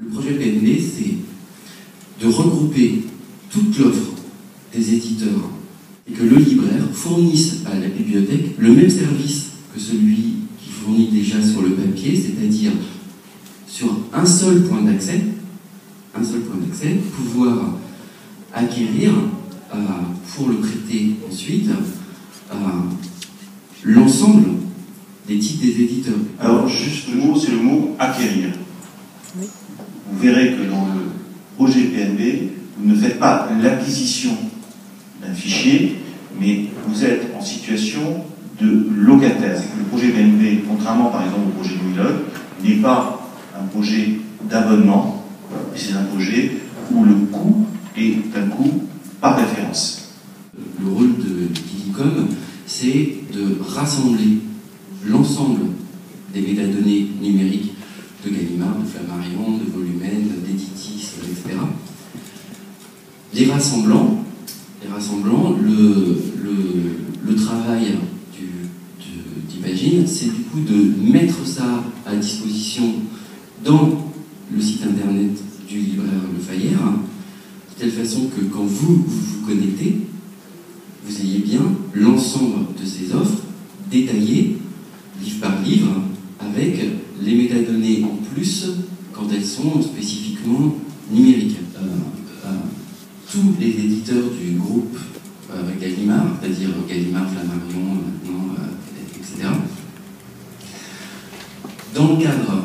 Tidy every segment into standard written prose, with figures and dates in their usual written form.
Le projet PNB, c'est de regrouper toute l'offre des éditeurs et que le libraire fournisse à la bibliothèque le même service que celui qui fournit déjà sur le papier, c'est-à-dire sur un seul point d'accès, pouvoir acquérir, pour le prêter ensuite, l'ensemble des titres des éditeurs. Alors, juste le mot, c'est le mot acquérir. Oui. Vous verrez que dans le projet PNB, vous ne faites pas l'acquisition d'un fichier, mais vous êtes en situation de locataire. Le projet PNB, contrairement par exemple au projet Louis-Log, n'est pas un projet d'abonnement, c'est un projet où le coût est un coût par référence. Le rôle de Dilicom, c'est de rassembler l'ensemble des métadonnées numériques de Gallimard, de Flammarion, de Volumen, d'Editis, etc. Les rassemblant, le travail d'Imagine, c'est du coup de mettre ça à disposition dans le site internet du libraire Le Fayère, de telle façon que quand vous vous connectez, vous ayez bien l'ensemble de ces offres détaillées, livre par livre, avec les métadonnées en plus quand elles sont spécifiquement numériques. Tous les éditeurs du groupe Gallimard, c'est-à-dire Gallimard, Flammarion, maintenant, etc., dans le cadre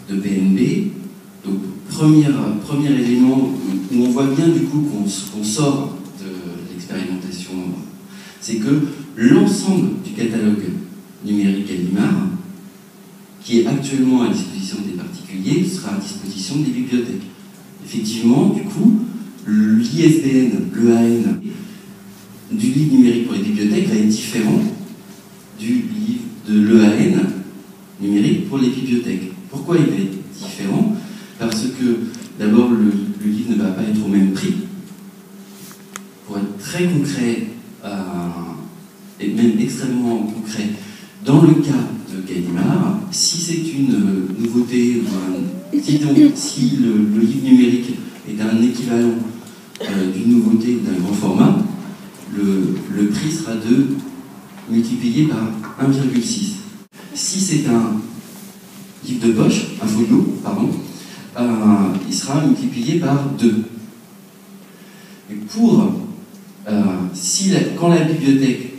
de PNB, donc premier élément où on voit bien du coup qu'on sort de l'expérimentation, c'est que l'ensemble du catalogue numérique Gallimard, qui est actuellement à disposition des particuliers, sera à disposition des bibliothèques. Effectivement, du coup, l'ISBN, l'EAN du livre numérique pour les bibliothèques va être différent du livre de l'EAN numérique pour les bibliothèques. Pourquoi il va être différent? Parce que, d'abord, le livre ne va pas être au même prix. Pour être très concret, et même extrêmement concret, dans le cas de Gallimard, si c'est une nouveauté, si le livre numérique est un équivalent d'une nouveauté ou d'un grand format, le prix sera multiplié par 1,6. Si c'est un livre de poche, un folio, pardon, il sera multiplié par 2. Et quand la bibliothèque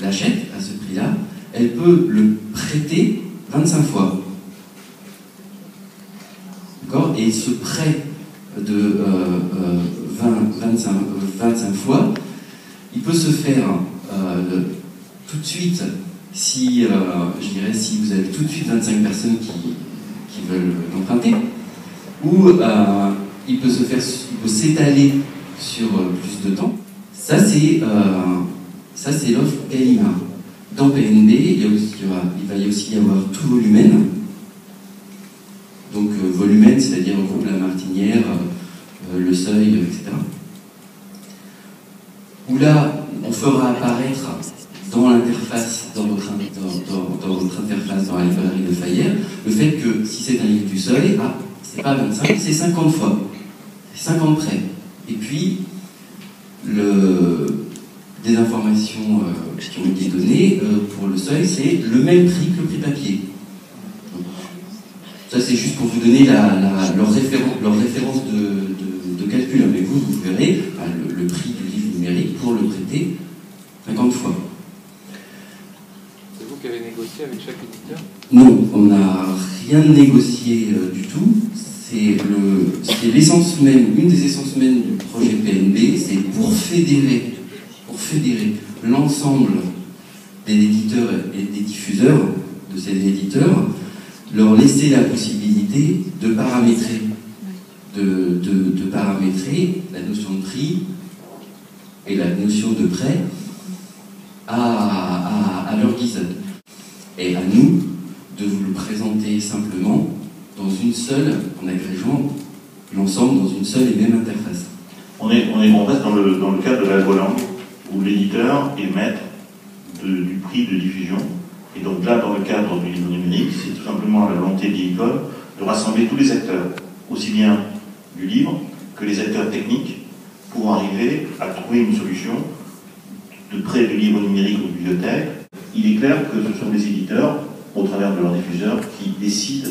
l'achète à ce prix-là, elle peut le prêter 25 fois. D'accord? Et ce prêt de 25 fois, il peut se faire tout de suite si vous avez tout de suite 25 personnes qui veulent l'emprunter, ou il peut s'étaler sur plus de temps. Ça c'est l'offre Gallimard. Dans PNB, il va aussi y avoir tout Volumen. Donc Volumen, c'est-à-dire le groupe La Martinière, Le Seuil, etc. Où là, on fera apparaître dans l'interface, dans votre interface, dans la librairie de Fayère, le fait que si c'est un livre du Seuil, c'est pas 25, c'est 50 fois. C'est 50 prêts. Et puis, des informations qui ont été données pour le Seuil, c'est le même prix que le prix papier. Donc, ça, c'est juste pour vous donner leur référence de calcul. Mais vous verrez le prix du livre numérique pour le prêter 50 fois. C'est vous qui avez négocié avec chaque éditeur? Non, on n'a rien négocié du tout. C'est l'essence même, une des essences mêmes du projet PNB, c'est pour fédérer l'ensemble des éditeurs et des diffuseurs de ces éditeurs, leur laisser la possibilité de paramétrer, paramétrer la notion de prix et la notion de prêt à leur guise. Et à nous de vous le présenter simplement en agrégeant l'ensemble dans une seule et même interface. On reste dans le cadre de la loi langue, où l'éditeur est maître du prix de diffusion. Et donc là, dans le cadre du livre numérique, c'est tout simplement la volonté d'Ilicom de rassembler tous les acteurs, aussi bien du livre que les acteurs techniques, pour arriver à trouver une solution de prêt de livres numériques aux bibliothèques. Il est clair que ce sont les éditeurs, au travers de leurs diffuseurs, qui décident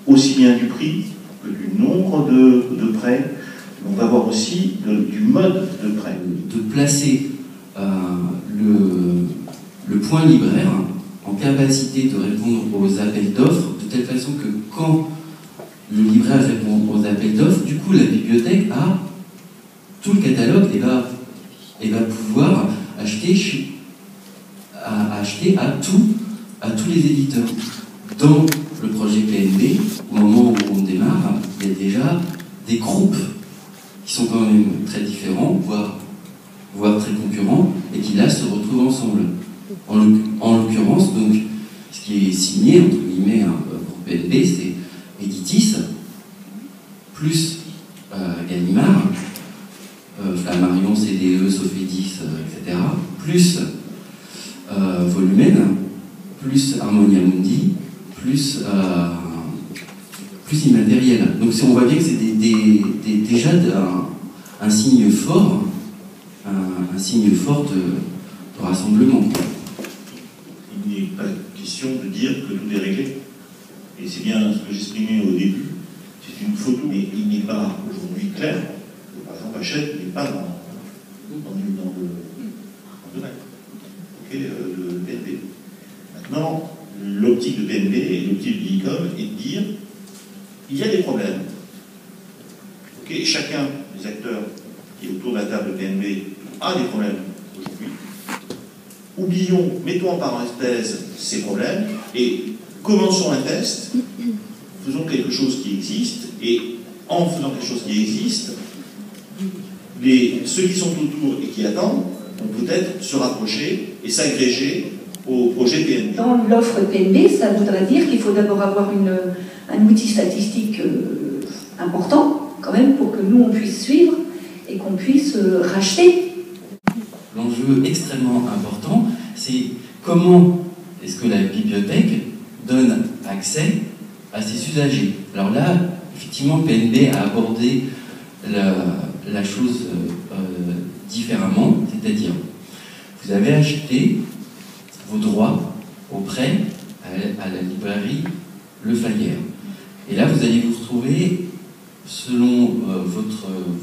aussi bien du prix que du nombre de prêts. On va voir aussi du mode de prêt. De placer le point libraire en capacité de répondre aux appels d'offres, de telle façon que quand le libraire répond aux appels d'offres, du coup la bibliothèque a tout le catalogue et va pouvoir acheter à tous les éditeurs. Dans le projet PNB, au moment où on démarre, il y a déjà des groupes qui sont quand même très différents, voire très concurrents, et qui là se retrouvent ensemble. En l'occurrence, donc, ce qui est signé, entre guillemets, pour PNB, c'est Editis, plus Gallimard, Flammarion, CDE, Sofedis, etc., plus Volumen, plus Harmonia Mundi, plus Immatériel. Donc on voit bien que c'est déjà un signe fort, un signe fort de rassemblement. Il n'est pas question de dire que tout est réglé. Et c'est bien ce que j'exprimais au début. C'est une photo, mais il n'est pas aujourd'hui clair. Par exemple, Hachette n'est pas dans le domaine. De PNB. Maintenant, l'optique de PNB et l'optique de l'ICOM est de dire il y a des problèmes. Chacun des acteurs qui est autour de la table de PNB a des problèmes aujourd'hui. Mettons en parenthèse ces problèmes et commençons un test, faisons quelque chose qui existe, et en faisant quelque chose qui existe, ceux qui sont autour et qui attendent vont peut-être se rapprocher et s'agréger au projet PNB. Dans l'offre PNB, ça voudrait dire qu'il faut d'abord avoir un outil statistique important, quand même, pour que nous, on puisse suivre et qu'on puisse racheter. L'enjeu extrêmement important, c'est comment est-ce que la bibliothèque donne accès à ses usagers. Alors là, effectivement, PNB a abordé la chose différemment, c'est-à-dire, vous avez acheté vos droits auprès à la librairie Le Fayère. Et là, vous allez vous retrouver, selon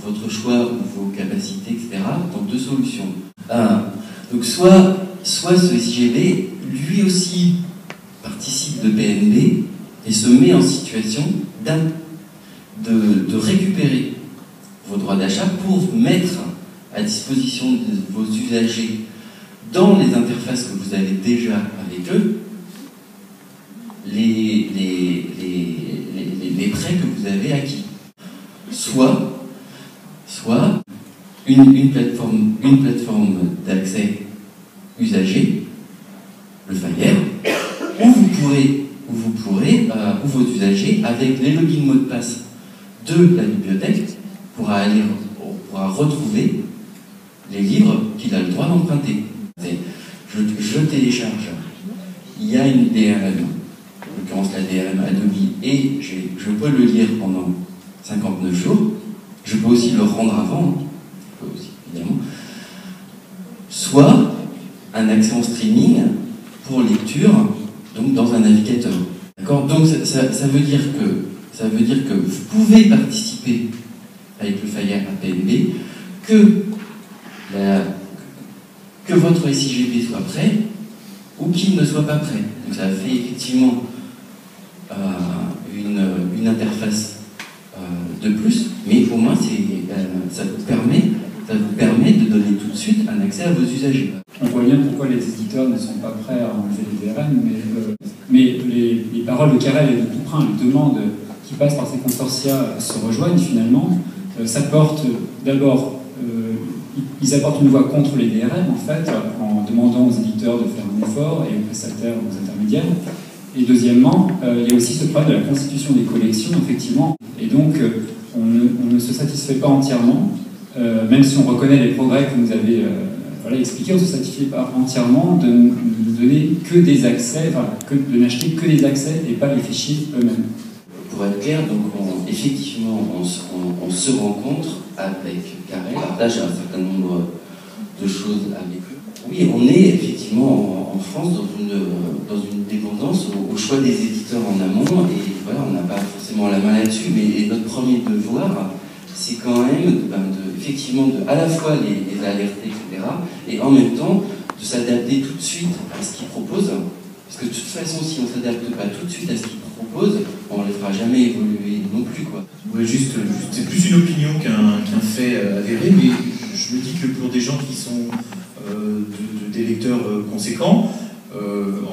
votre choix ou vos capacités, etc., dans deux solutions. Donc, soit ce SIGB, lui aussi, participe de PNB et se met en situation de récupérer vos droits d'achat pour mettre à disposition de vos usagers dans les interfaces que vous avez déjà avec eux les prêts que vous avez acquis. Soit une plateforme d'accès usager, le Fayère, où vos usagers, avec les logins mots de passe de la bibliothèque, pourra retrouver les livres qu'il a le droit d'emprunter. Je télécharge, il y a une DRM, en l'occurrence la DRM Adobe, et je peux le lire pendant 59 jours. Je peux aussi le rendre avant, évidemment. Soit un accès en streaming pour lecture, donc dans un navigateur. D'accord ? Donc ça veut dire que vous pouvez participer avec le Fayère à PNB, que votre SIGB soit prêt ou qu'il ne soit pas prêt. Donc ça fait effectivement une interface de plus, mais au moins ça vous permet de donner tout de suite un accès à vos usagers. On voit bien pourquoi les éditeurs ne sont pas prêts à enlever les DRM, mais les paroles de Carrel et de Touprin, les demandes qui passent par ces consortia se rejoignent finalement. Ça porte d'abord, ils apportent une voix contre les DRM en fait, en demandant aux éditeurs de faire un effort et aux prestataires, aux intermédiaires. Et deuxièmement, il y a aussi ce problème de la constitution des collections, effectivement. Et donc, on ne se satisfait pas entièrement, même si on reconnaît les progrès que vous avez expliqués, on ne se satisfait pas entièrement de ne donner que des accès, de n'acheter que des accès et pas les fichiers eux-mêmes. pour être clair, donc effectivement, on se rencontre avec Carrel, on partage un certain nombre de choses avec eux. Oui, on est effectivement en France dans une dépendance au choix des éditeurs en amont, et voilà, on n'a pas forcément la main là-dessus, mais notre premier devoir, c'est quand même effectivement à la fois les alerter, etc., et en même temps de s'adapter tout de suite à ce qu'ils proposent, parce que de toute façon, si on ne s'adapte pas tout de suite à ce qu'ils proposent, on ne les fera jamais évoluer non plus, quoi. Ouais, c'est plus une opinion qu'un fait avéré, mais je me dis que pour des gens qui sont des lecteurs conséquents,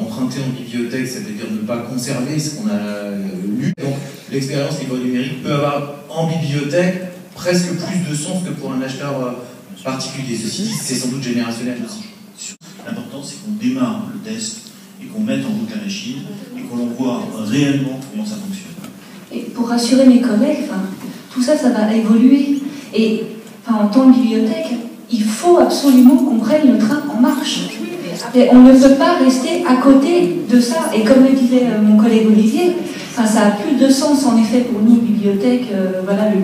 emprunter en bibliothèque, ça veut dire ne pas conserver ce qu'on a lu. Donc l'expérience livre numérique peut avoir en bibliothèque presque plus de sens que pour un acheteur particulier. Ceci dit, c'est sans doute générationnel aussi. L'important, c'est qu'on démarre le test et qu'on mette en route la machine et qu'on voit réellement comment ça fonctionne. Et pour rassurer mes collègues, tout ça, ça va évoluer. Et en tant que bibliothèque, il faut absolument qu'on prenne le train en marche. Et on ne peut pas rester à côté de ça. Et comme le disait mon collègue Olivier, ça a plus de sens en effet pour nous, bibliothèque, voilà, le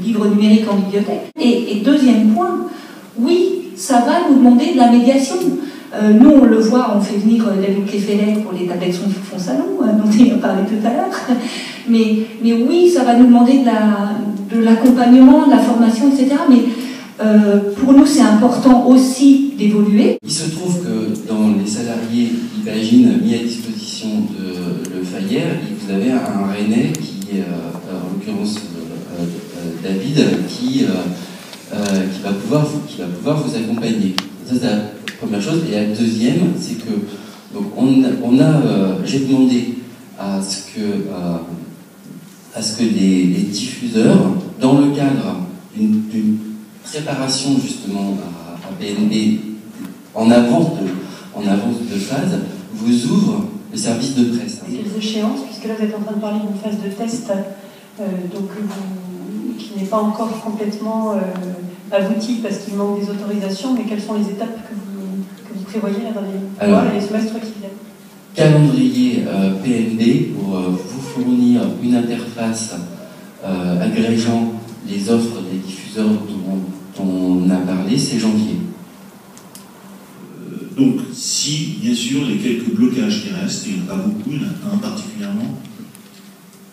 livre numérique en bibliothèque. Et deuxième point, oui, ça va nous demander de la médiation. Nous, on le voit, on fait venir David Kefelec pour les tablettes Fond Salon, dont il a parlé tout à l'heure. Mais oui, ça va nous demander de l'accompagnement, de la formation, etc. Mais pour nous, c'est important aussi d'évoluer. Il se trouve que dans les salariés Imagine mis à disposition de Le Fayère, vous avez un Rennais qui, en l'occurrence David, qui va pouvoir vous accompagner. Ça, c'est la première chose. Et la deuxième, c'est que j'ai demandé à ce que les diffuseurs, dans le cadre d'une préparation justement à PNB en avance de phase, vous ouvrent le service de presse. Quelles échéances, puisque là vous êtes en train de parler d'une phase de test qui n'est pas encore complètement aboutie parce qu'il manque des autorisations, mais quelles sont les étapes que vous prévoyez là dans les mois et les semestres qui viennent? Calendrier PNB pour vous fournir une interface agrégeant les offres des diffuseurs dont on a parlé, c'est janvier. Donc, si, bien sûr, les quelques blocages qui restent, et il n'y en a pas beaucoup, il y en a un particulièrement,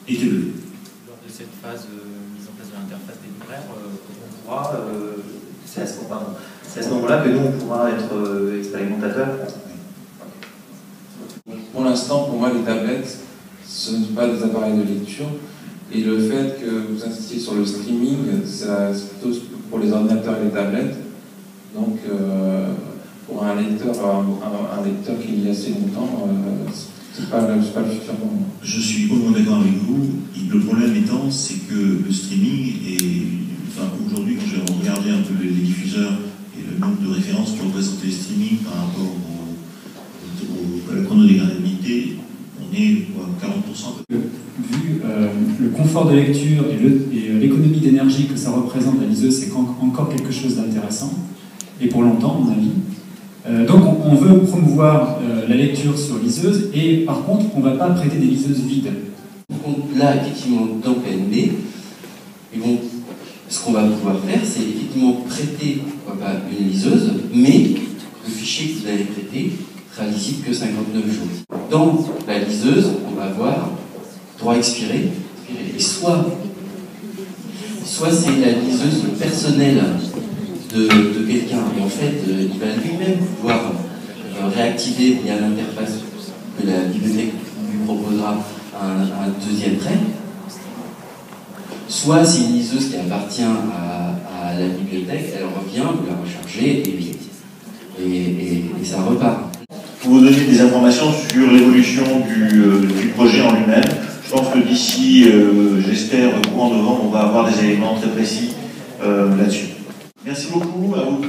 étaient levés. Lors de cette phase mise en place de l'interface des libraires, on pourra, c'est à ce moment-là que nous, on pourra être expérimentateurs. Pour l'instant, pour moi, les tablettes, ce ne sont pas des appareils de lecture. Et le fait que vous insistiez sur le streaming, c'est plutôt pour les ordinateurs et les tablettes. Donc, pour un lecteur qui lit assez longtemps, c'est pas le futur pour moi. Je suis complètement d'accord avec vous. Le problème étant, c'est que le streaming aujourd'hui, quand j'ai regardé un peu les diffuseurs et le nombre de références qui représentent les streaming par rapport à la chronodégradabilité, on est à 40%. Vu le confort de lecture et l'économie d'énergie que ça représente la liseuse, c'est encore quelque chose d'intéressant, et pour longtemps, à mon avis. Donc on veut promouvoir la lecture sur liseuse, et par contre, on ne va pas prêter des liseuses vides. Là, effectivement, dans PNB, ce qu'on va pouvoir faire, c'est effectivement prêter une liseuse, mais le fichier que vous allez prêter sera lisible que 59 jours. Dans la liseuse, on va avoir droit expiré, et soit c'est la liseuse personnelle de quelqu'un, et en fait, il va lui-même pouvoir réactiver via l'interface que la bibliothèque lui proposera un deuxième prêt, soit c'est une liseuse qui appartient à la bibliothèque, elle revient, vous la rechargez, et ça repart. Pour vous donner des informations sur l'évolution du projet en lui-même, je pense que d'ici, j'espère, courant novembre, on va avoir des éléments très précis là-dessus. Merci beaucoup à vous.